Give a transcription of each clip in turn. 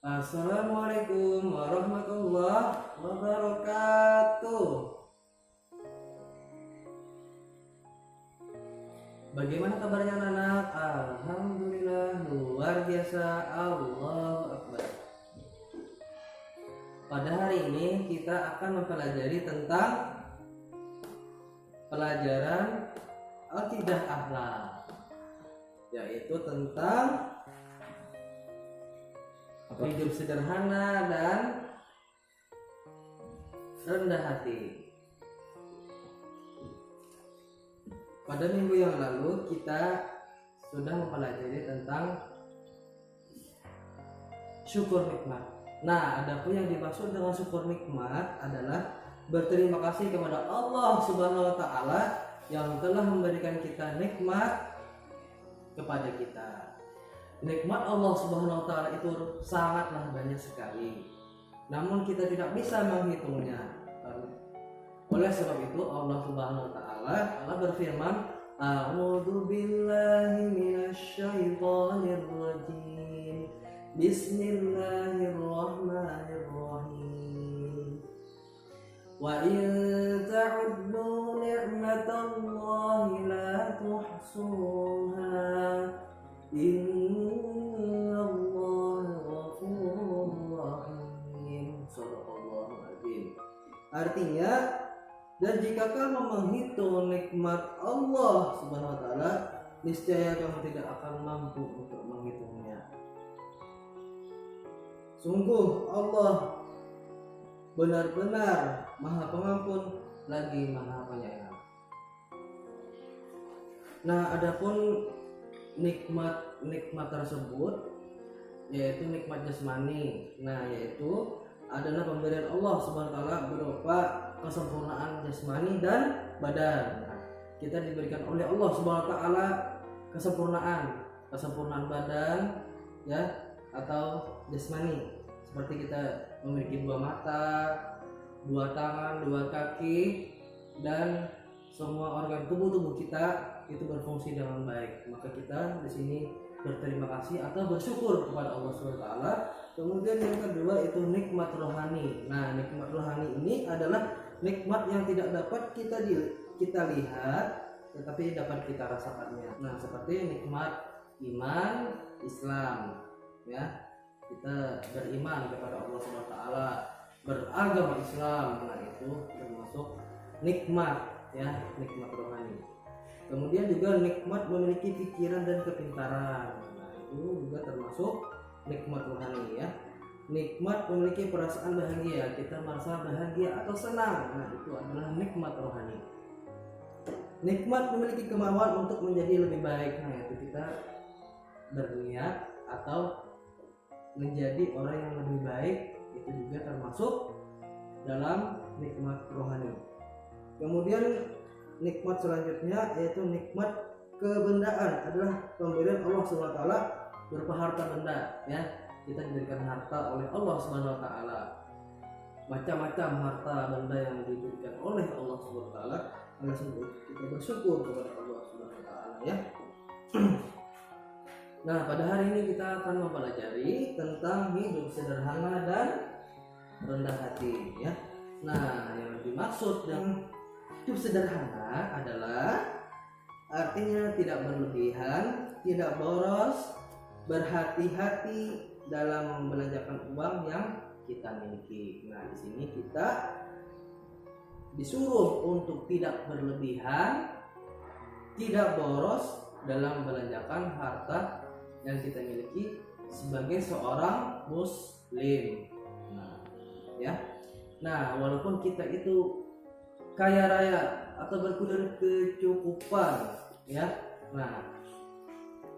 Assalamualaikum warahmatullahi wabarakatuh. Bagaimana kabarnya anak-anak? Alhamdulillah luar biasa, Allahu Akbar. Pada hari ini kita akan mempelajari tentang pelajaran akidah akhlak, yaitu tentang hidup sederhana dan rendah hati. Pada minggu yang lalu kita sudah mempelajari tentang syukur nikmat. Nah, adapun yang dimaksud dengan syukur nikmat adalah berterima kasih kepada Allah Subhanahu wa taala yang telah memberikan kita nikmat kepada kita. Nikmat Allah Subhanahu wa taala itu sangatlah banyak sekali. Namun kita tidak bisa menghitungnya. Oleh sebab itu Allah Subhanahu wa taala berfirman, A'udzu billahi minasyaitonir rajim. Bismillahirrahmanirrahim. Wa in ta'uddu ni'matallahi la tuhsuha. Innallaha ghafurur rahim. Shadaqallahu adzim. Artinya, dan jika kamu menghitung nikmat Allah Subhanahu wa taala, niscaya kamu tidak akan mampu untuk menghitungnya. Sungguh Allah benar-benar Maha Pengampun lagi Maha Penyayang. Nah, adapun nikmat tersebut yaitu nikmat jasmani. Nah, yaitu adalah pemberian Allah Subhanahu wa taala berupa kesempurnaan jasmani dan badan. Nah, kita diberikan oleh Allah Subhanahu wa taala kesempurnaan badan ya, atau jasmani, seperti kita memiliki dua mata, dua tangan, dua kaki, dan semua organ tubuh kita itu berfungsi dengan baik. Maka kita di sini berterima kasih atau bersyukur kepada Allah Subhanahu wa taala. Kemudian yang kedua itu nikmat rohani. Nah, nikmat rohani ini adalah nikmat yang tidak dapat kita lihat, tetapi dapat kita rasakannya. Nah, seperti nikmat iman Islam, ya. Kita beriman kepada Allah Subhanahu wa taala, beragama Islam. Nah, itu termasuk nikmat, ya, nikmat rohani. Kemudian juga nikmat memiliki pikiran dan kepintaran. Nah, itu juga termasuk nikmat rohani, ya. Nikmat memiliki perasaan bahagia, kita merasa bahagia atau senang. Nah, itu adalah nikmat rohani. Nikmat memiliki kemauan untuk menjadi lebih baik. Nah, itu kita berniat atau menjadi orang yang lebih baik, itu juga termasuk dalam nikmat rohani. Kemudian nikmat selanjutnya yaitu nikmat kebendaan, adalah pemberian Allah Subhanahu wa taala berupa harta benda, ya. Kita diberikan harta oleh Allah Subhanahu wa taala. Macam-macam harta benda yang diberikan oleh Allah Subhanahu wa taala, oleh sebab kita bersyukur kepada Allah Subhanahu wa taala, ya. Nah, pada hari ini kita akan mempelajari tentang hidup sederhana dan rendah hati, ya. Nah, yang dimaksud dengan hidup sederhana adalah artinya tidak berlebihan, tidak boros, berhati-hati dalam membelanjakan uang yang kita miliki. Nah, di sini kita disuruh untuk tidak berlebihan, tidak boros dalam membelanjakan harta yang kita miliki sebagai seorang muslim. Nah, ya. Nah, walaupun kita itu kaya raya atau berkecukupan, ya. Nah,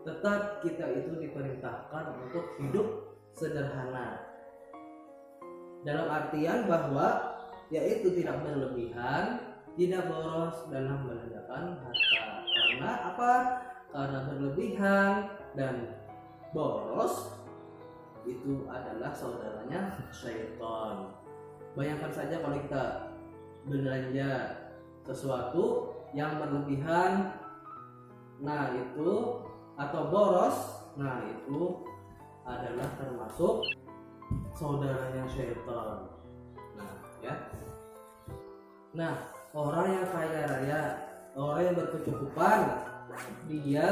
tetap kita itu diperintahkan untuk hidup sederhana. Dalam artian bahwa yaitu tidak berlebihan, tidak boros dalam membelanjakan harta. Karena apa? Karena berlebihan dan boros itu adalah saudaranya syaitan. Bayangkan saja kalau kita belanja sesuatu yang berlebihan, nah itu, atau boros, nah itu adalah termasuk saudaranya syaitan. Nah, ya. Nah, orang yang kaya raya, orang yang berkecukupan, dia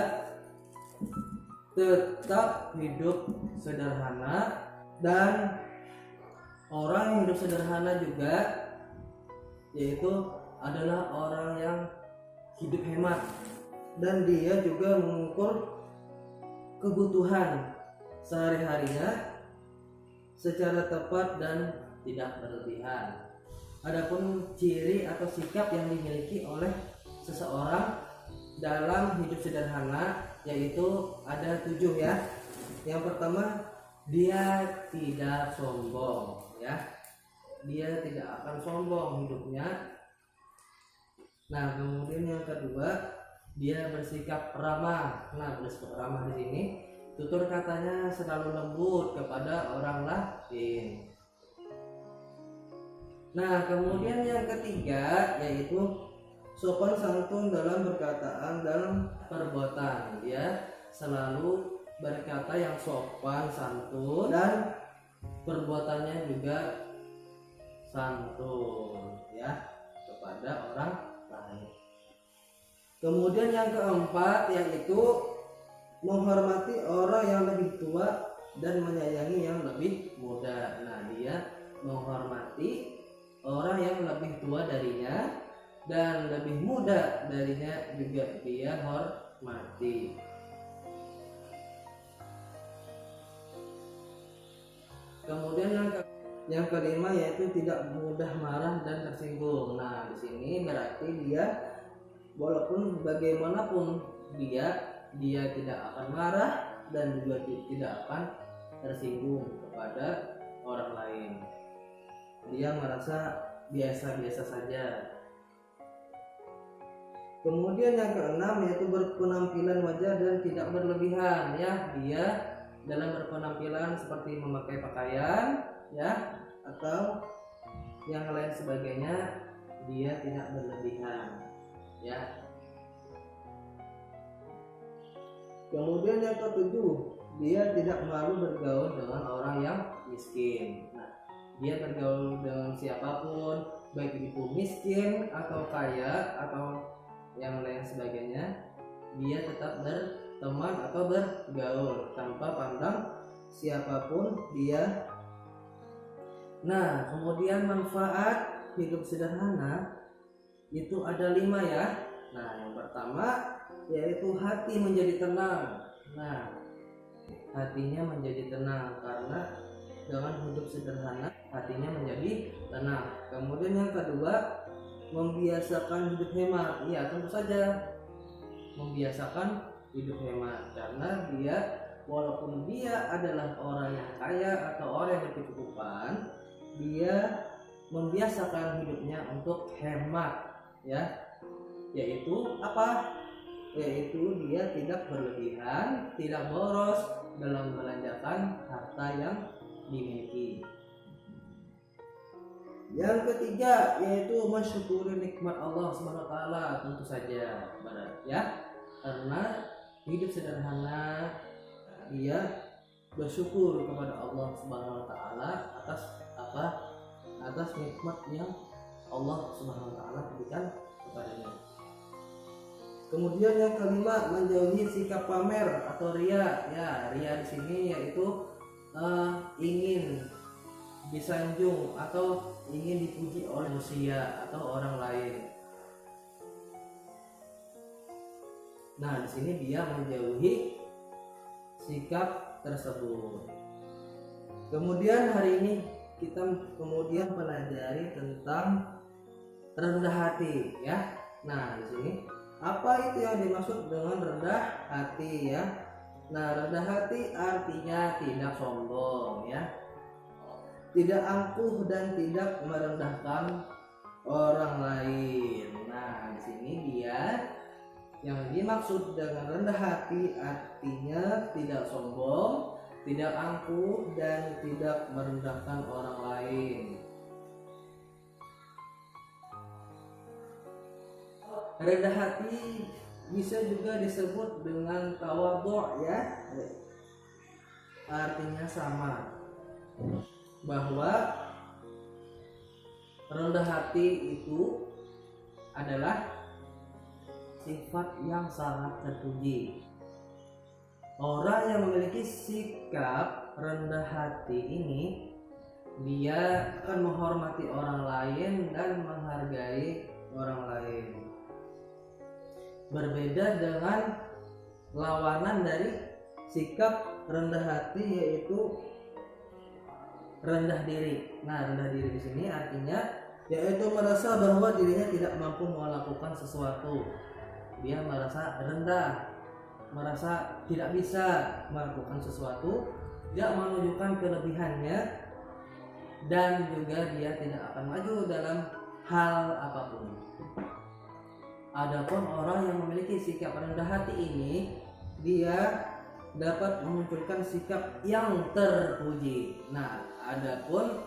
tetap hidup sederhana, dan orang yang hidup sederhana juga yaitu adalah orang yang hidup hemat, dan dia juga mengukur kebutuhan sehari-harinya secara tepat dan tidak berlebihan. Adapun ciri atau sikap yang dimiliki oleh seseorang dalam hidup sederhana yaitu ada 7 ya. Yang pertama, dia tidak sombong ya. Dia tidak akan sombong hidupnya. Nah, kemudian yang kedua, dia bersikap ramah. Nah, bersikap ramah di sini tutur katanya selalu lembut kepada orang lain. Nah, kemudian yang ketiga yaitu sopan santun dalam perkataan, dalam perbuatan. Dia selalu berkata yang sopan santun dan perbuatannya juga santun ya kepada orang lain. Kemudian yang keempat yaitu menghormati orang yang lebih tua dan menyayangi yang lebih muda. Nah, dia menghormati orang yang lebih tua darinya dan lebih muda darinya juga dia hormati. Kemudian yang kelima yaitu tidak mudah marah dan tersinggung. Nah, di sini berarti dia walaupun bagaimanapun dia tidak akan marah dan juga tidak akan tersinggung kepada orang lain. Dia merasa biasa-biasa saja. Kemudian yang keenam yaitu berpenampilan wajah dan tidak berlebihan ya. Dia dalam berpenampilan seperti memakai pakaian ya atau yang lain sebagainya, dia tidak berlebihan ya. Kemudian yang ketujuh, dia tidak malu bergaul dengan orang yang miskin. Nah, dia bergaul dengan siapapun, baik itu miskin atau kaya atau yang lain sebagainya, dia tetap berteman atau bergaul tanpa pandang siapapun dia. Nah, kemudian manfaat hidup sederhana itu ada 5 ya. Nah, yang pertama yaitu hati menjadi tenang. Nah, hatinya menjadi tenang karena dengan hidup sederhana hatinya menjadi tenang. Kemudian yang kedua, membiasakan hidup hemat. Iya, tentu saja membiasakan hidup hemat karena dia walaupun dia adalah orang yang kaya atau orang yang berkecukupan, dia membiasakan hidupnya untuk hemat ya. Yaitu apa? Yaitu dia tidak berlebihan, tidak boros dalam belanjakan harta yang dimiliki. Yang ketiga yaitu mensyukuri nikmat Allah SWT, tentu saja ya, karena hidup sederhana dia bersyukur kepada Allah SWT atas apa? Atas nikmat yang Allah SWT berikan kepadanya. Kemudian yang kelima, menjauhi sikap pamer atau ria. Ya, ria di sini yaitu ingin disanjung atau ingin dipuji oleh manusia atau orang lain. Nah, di sini dia menjauhi sikap tersebut. Kemudian hari ini kita kemudian pelajari tentang rendah hati ya. Nah, di sini apa itu yang dimaksud dengan rendah hati ya? Nah, rendah hati artinya tidak sombong ya, tidak angkuh dan tidak merendahkan orang lain. Nah, di sini dia yang dimaksud dengan rendah hati artinya tidak sombong, tidak angkuh dan tidak merendahkan orang lain. Rendah hati bisa juga disebut dengan tawadhu ya, artinya sama. bahwa rendah hati itu adalah sifat yang sangat terpuji. Orang yang memiliki sikap rendah hati ini, dia akan menghormati orang lain dan menghargai orang lain. Berbeda dengan lawanan dari sikap rendah hati, yaitu rendah diri. Nah, rendah diri di sini artinya yaitu merasa bahwa dirinya tidak mampu melakukan sesuatu. Dia merasa rendah, merasa tidak bisa melakukan sesuatu, tidak menunjukkan kelebihannya, dan juga dia tidak akan maju dalam hal apapun. Adapun orang yang memiliki sikap rendah hati ini, dia dapat memunculkan sikap yang terpuji. Nah, adapun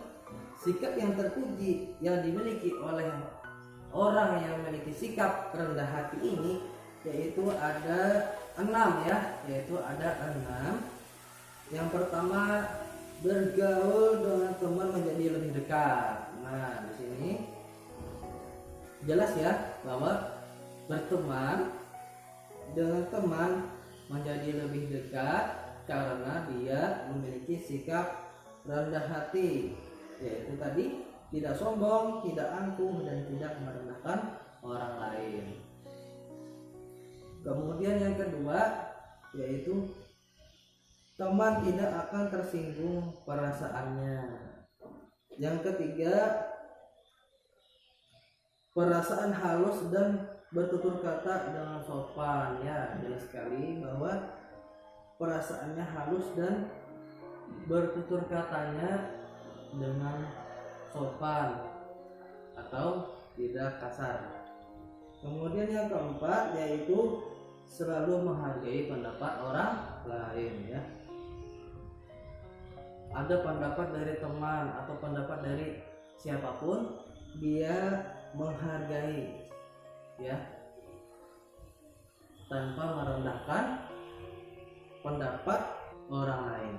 sikap yang terpuji yang dimiliki oleh orang yang memiliki sikap rendah hati ini, yaitu ada 6 ya, yaitu ada 6. Yang pertama, bergaul dengan teman menjadi lebih dekat. Nah, di sini jelas ya bahwa berteman dengan teman menjadi lebih dekat karena dia memiliki sikap rendah hati, yaitu tadi tidak sombong, tidak angkuh, dan tidak merendahkan orang lain. Kemudian yang kedua, yaitu teman tidak akan tersinggung perasaannya. Yang ketiga, perasaan halus dan bertutur kata dengan sopan. Ya, jelas sekali bahwa perasaannya halus dan bertutur katanya dengan sopan atau tidak kasar. Kemudian yang keempat, yaitu selalu menghargai pendapat orang lain ya. Ada pendapat dari teman atau pendapat dari siapapun, dia menghargai ya, tanpa merendahkan pendapat orang lain.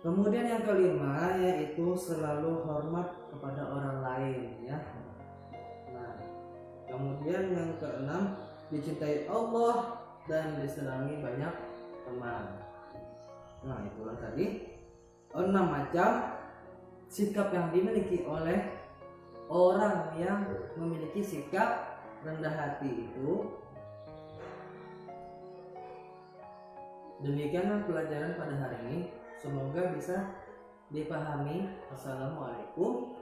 Kemudian yang kelima, yaitu selalu hormat kepada orang lain ya. Nah, kemudian yang keenam, dicintai Allah dan disenangi banyak teman. Nah, itulah tadi 6 macam sikap yang dimiliki oleh orang yang memiliki sikap rendah hati itu. Demikianlah pelajaran pada hari ini. Semoga bisa dipahami. Assalamualaikum